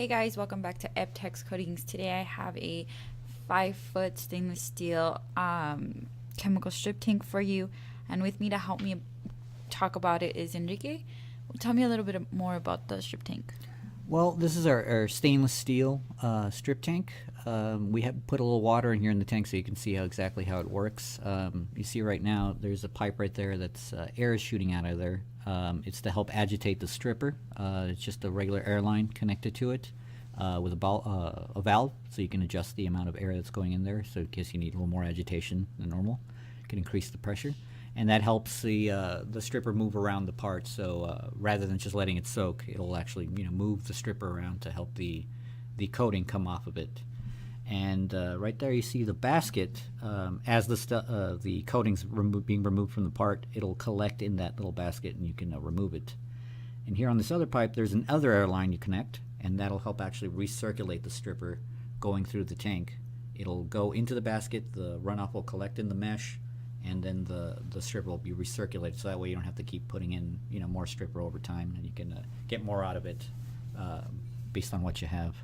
Hey guys, welcome back to EbTech's Coatings. Today I have a 5-foot stainless steel chemical strip tank for you, and with me to help me talk about it is Enrique. Tell me a little bit more about the strip tank. Well, this is our stainless steel strip tank. We have put a little water in here in the tank so you can see exactly how it works. You see right now there's a pipe right there that's air is shooting out of there. It's to help agitate the stripper. It's just a regular air line connected to it with a valve, so you can adjust the amount of air that's going in there. So in case you need a little more agitation than normal, you can increase the pressure. And that helps the stripper move around the part. So rather than just letting it soak, it'll actually move the stripper around to help the coating come off of it. And right there you see the basket. As the coating's being removed from the part, it'll collect in that little basket and you can remove it. And here on this other pipe there's another air line you connect, and that'll help actually recirculate the stripper going through the tank. It'll go into the basket, the runoff will collect in the mesh, and then the stripper will be recirculated, so that way you don't have to keep putting in more stripper over time, and you can get more out of it based on what you have.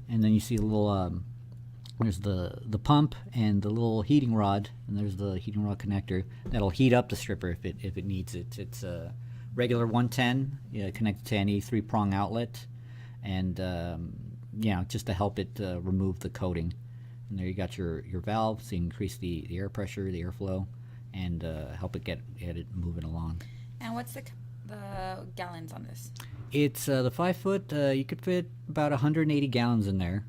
And then you see a little there's the pump and the little heating rod, and there's the heating rod connector that'll heat up the stripper if it needs it. It's a regular 110 connected to any 3-prong outlet, and just to help it remove the coating. And there you got your valve, so you can increase the air pressure, the airflow, and help it get it moving along. And what's the gallons on this? It's the 5-foot. You could fit about 180 gallons in there.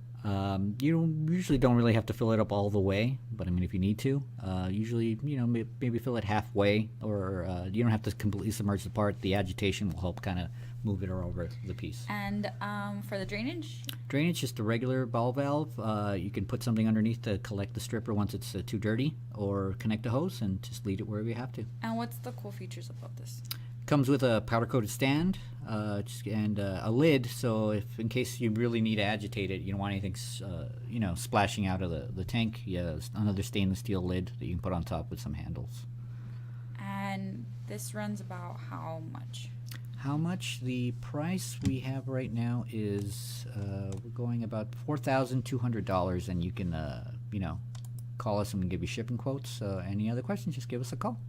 You usually don't really have to fill it up all the way, but I mean, if you need to, usually maybe fill it halfway, or you don't have to completely submerge the part. The agitation will help kind of move it over the piece. And for the drainage? Drainage, just a regular ball valve. You can put something underneath to collect the stripper once it's too dirty, or connect a hose and just lead it wherever you have to. And what's the cool features about this? Comes with a powder-coated stand and a lid, so if in case you really need to agitate it, you don't want anything splashing out of the tank, another stainless steel lid that you can put on top with some handles. And this runs about how much? How much? The price we have right now is we're going about $4,200, and you can call us and we'll give you shipping quotes. Any other questions, just give us a call.